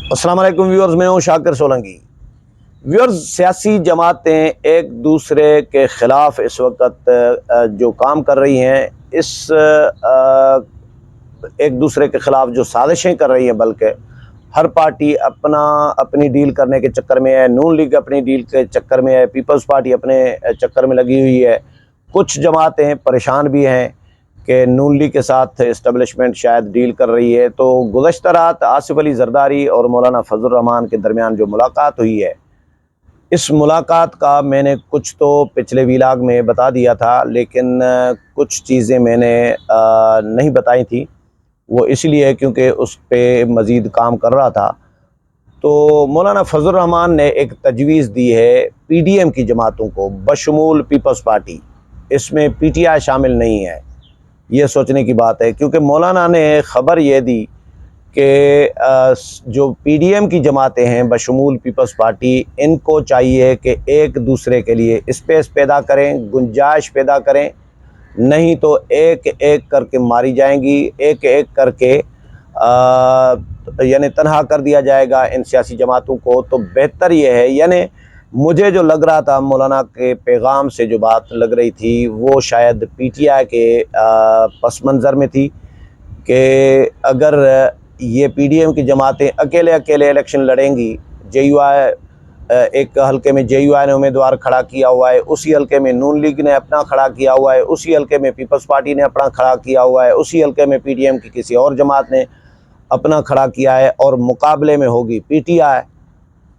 अस्सलाम वालेकुम व्यूअर्स, मैं हूँ शाकिर सोलंकी। व्यूअर्स, सियासी जमातें एक दूसरे के ख़िलाफ़ इस वक्त जो काम कर रही हैं, इस एक दूसरे के ख़िलाफ़ जो साजिशें कर रही हैं, बल्कि हर पार्टी अपनी डील करने के चक्कर में है। नून लीग अपनी डील के चक्कर में है, पीपल्स पार्टी अपने चक्कर में लगी हुई है। कुछ जमातें परेशान भी हैं कि नून लीग के साथ इस्टेब्लिशमेंट शायद डील कर रही है। तो गुज़श्ता रात आसिफ अली ज़रदारी और मौलाना फजल रहमान के दरमियान जो मुलाकात हुई है, इस मुलाकात का मैंने कुछ तो पिछले व्लॉग में बता दिया था, लेकिन कुछ चीज़ें मैंने नहीं बताई थी। वो इसलिए क्योंकि उस पे मज़ीद काम कर रहा था। तो मौलाना फजल रहमान ने एक तजवीज़ दी है पीडीएम की जमातों को, बशमूल पीपल्स पार्टी, इसमें पीटीआई शामिल नहीं है। ये सोचने की बात है, क्योंकि मौलाना ने ख़बर ये दी कि जो पीडीएम की जमातें हैं बशमूल पीपल्स पार्टी, इनको चाहिए कि एक दूसरे के लिए स्पेस पैदा करें, गुंजाइश पैदा करें, नहीं तो एक एक करके मारी जाएंगी, एक एक करके यानी तनहा कर दिया जाएगा इन सियासी जमातों को। तो बेहतर ये है, यानी मुझे जो लग रहा था मौलाना के पैगाम से जो बात लग रही थी, वो शायद पीटीआई के पस मंज़र में थी कि अगर ये पीडीएम की जमातें अकेले अकेले इलेक्शन लड़ेंगी, जेयूआई एक हलके में जेयूआई ने उम्मीदवार खड़ा किया हुआ है, उसी हलके में नून लीग ने अपना खड़ा किया हुआ है, उसी हलके में पीपल्स पार्टी ने अपना खड़ा किया हुआ है, उसी हलके में पीडीएम की किसी और जमात ने अपना खड़ा किया है, और मुकाबले में होगी पीटीआई,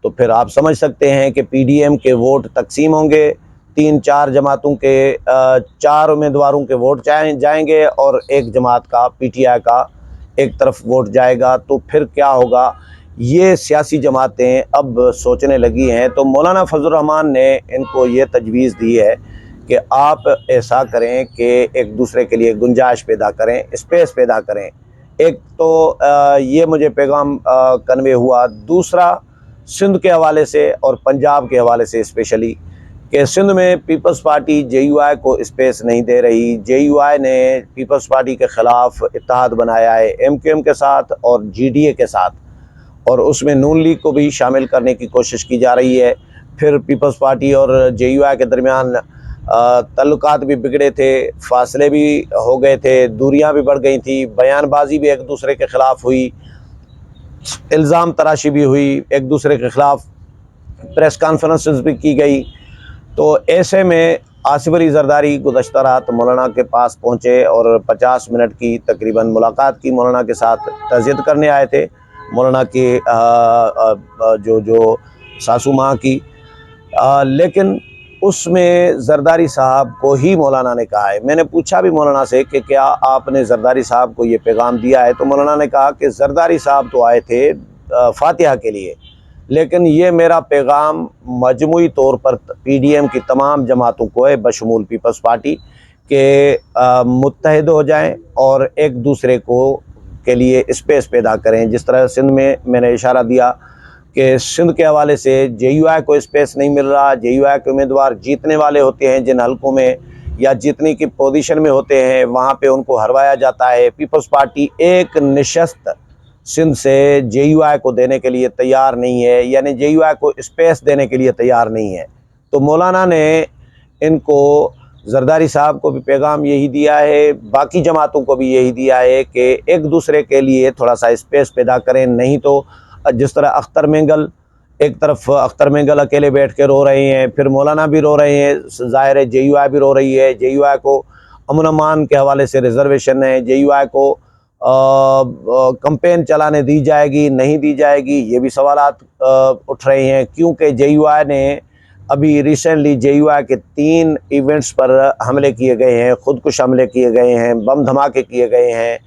तो फिर आप समझ सकते हैं कि पीडीएम के वोट तकसीम होंगे, 3-4 जमातों के 4 उम्मीदवारों के वोट जाएंगे और एक जमात का, पीटीआई का, एक तरफ वोट जाएगा। तो फिर क्या होगा, ये सियासी जमातें अब सोचने लगी हैं। तो मौलाना फजल रहमान ने इनको ये तजवीज़ दी है कि आप ऐसा करें कि एक दूसरे के लिए गुंजाइश पैदा करें, स्पेस पैदा करें। एक तो ये मुझे पैगाम कन्वे हुआ। दूसरा, सिंध के हवाले से और पंजाब के हवाले से स्पेशली, कि सिंध में पीपल्स पार्टी जेयूआई को स्पेस नहीं दे रही। जेयूआई ने पीपल्स पार्टी के ख़िलाफ़ इत्तेहाद बनाया है एमक्यूएम के साथ और जीडीए के साथ, और उसमें नून लीग को भी शामिल करने की कोशिश की जा रही है। फिर पीपल्स पार्टी और जेयूआई के दरमियान तल्लुकात भी बिगड़े थे, फासले भी हो गए थे, दूरियां भी बढ़ गई थी, बयानबाजी भी एक दूसरे के ख़िलाफ़ हुई, इल्ज़ाम तराशी भी हुई, एक दूसरे के ख़िलाफ़ प्रेस कॉन्फ्रेंसेस भी की गई। तो ऐसे में आसिफ अली ज़रदारी गुज़श्ता रात मौलाना के पास पहुँचे और 50 मिनट की तकरीबन मुलाकात की, मौलाना के साथ तज़ियत करने आए थे, मौलाना की जो सासू माँ की। लेकिन उसमें ज़रदारी साहब को ही मौलाना ने कहा है, मैंने पूछा भी मौलाना से कि क्या आपने ज़रदारी साहब को ये पैगाम दिया है, तो मौलाना ने कहा कि ज़रदारी साहब तो आए थे फातिहा के लिए, लेकिन ये मेरा पैगाम मजमूई तौर पर पीडीएम की तमाम जमातों को है, बशमूल पीपल्स पार्टी के, मुत्तहिद हो जाएं और एक दूसरे को के लिए स्पेस पैदा करें। जिस तरह सिंध में मैंने इशारा दिया कि सिंध के हवाले से जेयूआई को स्पेस नहीं मिल रहा, जेयूआई के उम्मीदवार जीतने वाले होते हैं जिन हलकों में, या जीतने की पोजीशन में होते हैं, वहाँ पे उनको हरवाया जाता है। पीपल्स पार्टी एक नशस्त सिंध से जेयूआई को देने के लिए तैयार नहीं है, यानी जेयूआई को स्पेस देने के लिए तैयार नहीं है। तो मौलाना ने इनको, ज़रदारी साहब को भी पैगाम यही दिया है, बाकी जमातों को भी यही दिया है कि एक दूसरे के लिए थोड़ा सा स्पेस पैदा करें, नहीं तो जिस तरह अख्तर मेंगल, एक तरफ अख्तर मेंगल अकेले बैठ के रो रहे हैं, फिर मौलाना भी रो रहे हैं, ज़ाहिर है जेयूआई भी रो रही है। जेयूआई को अमन अमान के हवाले से रिजर्वेशन है, जेयूआई को कैंपेन चलाने दी जाएगी नहीं दी जाएगी, ये भी सवालात उठ रहे हैं, क्योंकि जेयूआई ने अभी रिसेंटली जेयूआई के 3 इवेंट्स पर हमले किए गए हैं, खुदकुश हमले किए गए हैं, बम धमाके किए गए हैं।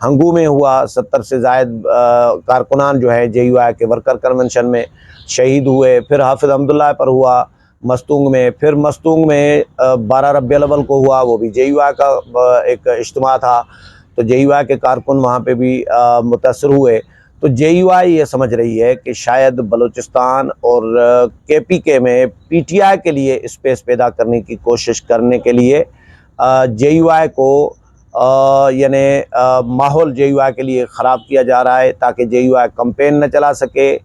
हंगू में हुआ, 70 से ज़ायद कारकुनान जो है जेयूआई के वर्कर कन्वेंशन में शहीद हुए। फिर हाफिज़ अब्दुल्लाह पर हुआ मस्तूंग में, फिर मस्तूंग में 12 रबीउल अव्वल को हुआ, वो भी जेयूआई का एक इज्तिमा था, तो जेयूआई के कारकुन वहाँ पे भी मुतासर हुए। तो जेयूआई ये समझ रही है कि शायद बलूचिस्तान और केपीके में पीटीआई के लिए स्पेस पैदा करने की कोशिश करने के लिए जेयूआई को یعنی ماحول جے یو آئی کے لیے خراب کیا جا رہا ہے تاکہ جے یو آئی کمپین نہ چلا سکے،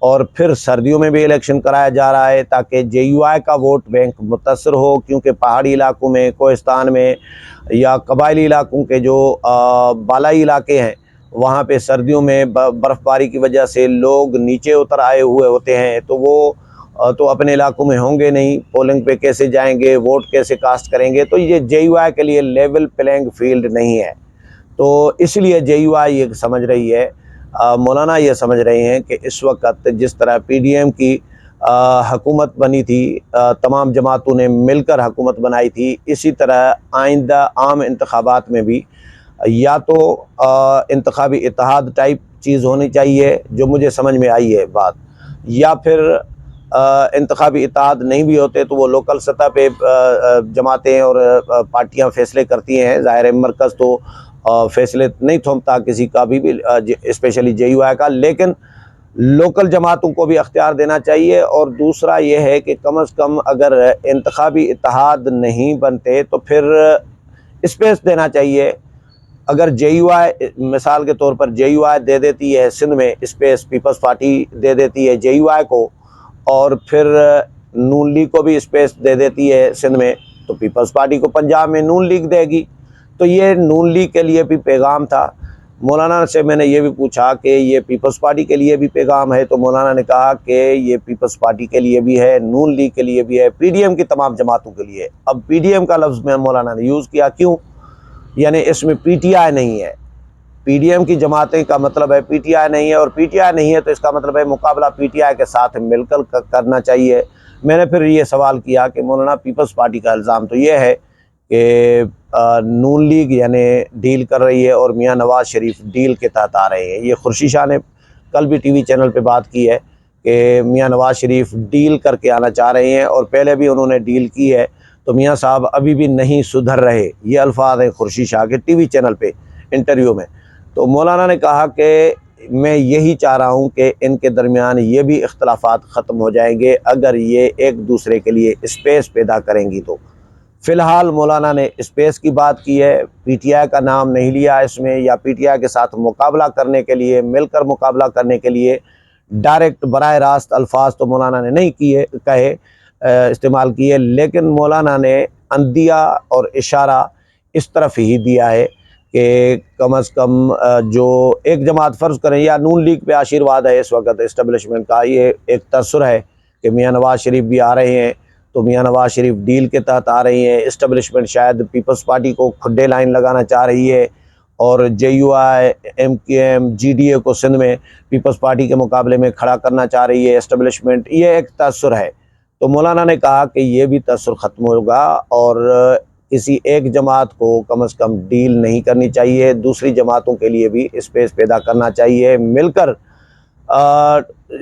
اور پھر سردیوں میں بھی الیکشن کرایا جا رہا ہے تاکہ جے یو آئی کا ووٹ بینک متاثر ہو، کیونکہ پہاڑی علاقوں میں، کوہستان میں یا قبائلی علاقوں کے جو بالائی علاقے ہیں وہاں پہ سردیوں میں برف باری کی وجہ سے لوگ نیچے اتر آئے ہوئے ہوتے ہیں، تو وہ تو اپنے علاقوں میں ہوں گے نہیں، پولنگ پہ کیسے جائیں گے، ووٹ کیسے کاسٹ کریں گے، تو یہ جے یو آئی کے لیے لیول پلینگ فیلڈ نہیں ہے۔ تو اس لیے جے یو آئی یہ سمجھ رہی ہے، مولانا یہ سمجھ رہے ہیں کہ اس وقت جس طرح پی ڈی ایم کی حکومت بنی تھی، تمام جماعتوں نے مل کر حکومت بنائی تھی، اسی طرح آئندہ عام انتخابات میں بھی یا تو انتخابی اتحاد ٹائپ چیز ہونی چاہیے، جو مجھے سمجھ میں آئی ہے بات، یا پھر انتخابی اتحاد نہیں بھی ہوتے تو وہ لوکل سطح پہ جماعتیں اور پارٹیاں فیصلے کرتی ہیں۔ ظاہر ہے مرکز تو فیصلے نہیں تھومتا کسی کا بھی اسپیشلی جے یو آئی کا، لیکن لوکل جماعتوں کو بھی اختیار دینا چاہیے۔ اور دوسرا یہ ہے کہ کم از کم اگر انتخابی اتحاد نہیں بنتے تو پھر اسپیس دینا چاہیے۔ اگر جے یو آئی مثال کے طور پر جے یو آئی دے دیتی ہے سندھ میں اسپیس، پیپلز پارٹی دے دیتی ہے جے یو آئی کو، اور پھر نون لیگ کو بھی اسپیس دے دیتی ہے سندھ میں، تو پیپلز پارٹی کو پنجاب میں نون لیگ دے گی، تو یہ نون لیگ کے لیے بھی پیغام تھا۔ مولانا سے میں نے یہ بھی پوچھا کہ یہ پیپلز پارٹی کے لیے بھی پیغام ہے، تو مولانا نے کہا کہ یہ پیپلز پارٹی کے لیے بھی ہے، نون لیگ کے لیے بھی ہے، پی ڈی ایم کی تمام جماعتوں کے لیے۔ اب پی ڈی ایم کا لفظ میں مولانا نے یوز کیا، کیوں؟ یعنی اس میں پی ٹی آئی نہیں ہے، پی ڈی ایم کی جماعتیں کا مطلب ہے پی ٹی آئی نہیں ہے، اور پی ٹی آئی نہیں ہے تو اس کا مطلب ہے مقابلہ پی ٹی آئی کے ساتھ مل کر کرنا چاہیے۔ میں نے پھر یہ سوال کیا کہ مولانا پیپلز پارٹی کا الزام تو یہ ہے کہ نون لیگ یعنی ڈیل کر رہی ہے اور میاں نواز شریف ڈیل کے تحت آ رہے ہیں۔ یہ خورشید شاہ نے کل بھی ٹی وی چینل پہ بات کی ہے کہ میاں نواز شریف ڈیل کر کے آنا چاہ رہے ہیں، اور پہلے بھی انہوں نے ڈیل کی ہے، تو میاں صاحب ابھی بھی نہیں سدھر رہے، یہ الفاظ ہیں خورشید شاہ کے ٹی وی چینل پہ انٹرویو میں۔ تو مولانا نے کہا کہ میں یہی چاہ رہا ہوں کہ ان کے درمیان یہ بھی اختلافات ختم ہو جائیں گے اگر یہ ایک دوسرے کے لیے اسپیس پیدا کریں گی تو۔ فی الحال مولانا نے اسپیس کی بات کی ہے، پی ٹی آئی کا نام نہیں لیا اس میں، یا پی ٹی آئی کے ساتھ مقابلہ کرنے کے لیے، مل کر مقابلہ کرنے کے لیے ڈائریکٹ براہ راست الفاظ تو مولانا نے نہیں استعمال کیے، لیکن مولانا نے اندیہ اور اشارہ اس طرف ہی دیا ہے کہ کم از کم جو ایک جماعت فرض کریں، یا نون لیگ پہ آشیرواد ہے اس وقت اسٹیبلشمنٹ کا، یہ ایک تاثر ہے کہ میاں نواز شریف بھی آ رہے ہیں، تو میاں نواز شریف ڈیل کے تحت آ رہی ہیں، اسٹیبلشمنٹ شاید پیپلز پارٹی کو کھڈے لائن لگانا چاہ رہی ہے، اور J U I, M Q M, G D A کو سندھ میں پیپلز پارٹی کے مقابلے میں کھڑا کرنا چاہ رہی ہے اسٹیبلشمنٹ، یہ ایک تاثر ہے۔ تو مولانا نے کہا کہ یہ بھی تاثر ختم ہوگا، اور کسی ایک جماعت کو کم از کم ڈیل نہیں کرنی چاہیے، دوسری جماعتوں کے لیے بھی اسپیس پیدا کرنا چاہیے، مل کر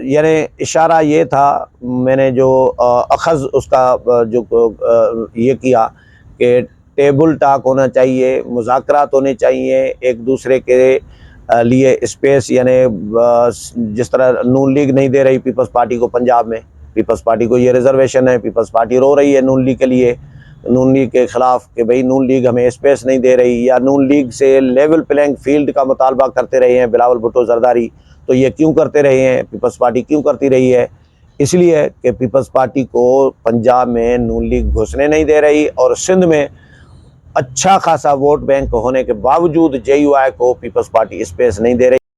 یعنی اشارہ یہ تھا، میں نے جو اخذ اس کا جو یہ کیا کہ ٹیبل ٹاک ہونا چاہیے، مذاکرات ہونے چاہیے، ایک دوسرے کے لیے اسپیس، یعنی جس طرح نون لیگ نہیں دے رہی پیپلز پارٹی کو پنجاب میں، پیپلز پارٹی کو یہ ریزرویشن ہے، پیپلز پارٹی رو رہی ہے نون لیگ کے لیے، نون لیگ کے خلاف کہ بھئی نون لیگ ہمیں اسپیس نہیں دے رہی، یا نون لیگ سے لیول پلینگ فیلڈ کا مطالبہ کرتے رہے ہیں بلاول بھٹو زرداری، تو یہ کیوں کرتے رہے ہیں، پیپلز پارٹی کیوں کرتی رہی ہے؟ اس لیے کہ پیپلز پارٹی کو پنجاب میں نون لیگ گھسنے نہیں دے رہی، اور سندھ میں اچھا خاصا ووٹ بینک ہونے کے باوجود جے یو آئی کو پیپلز پارٹی اسپیس نہیں دے رہی۔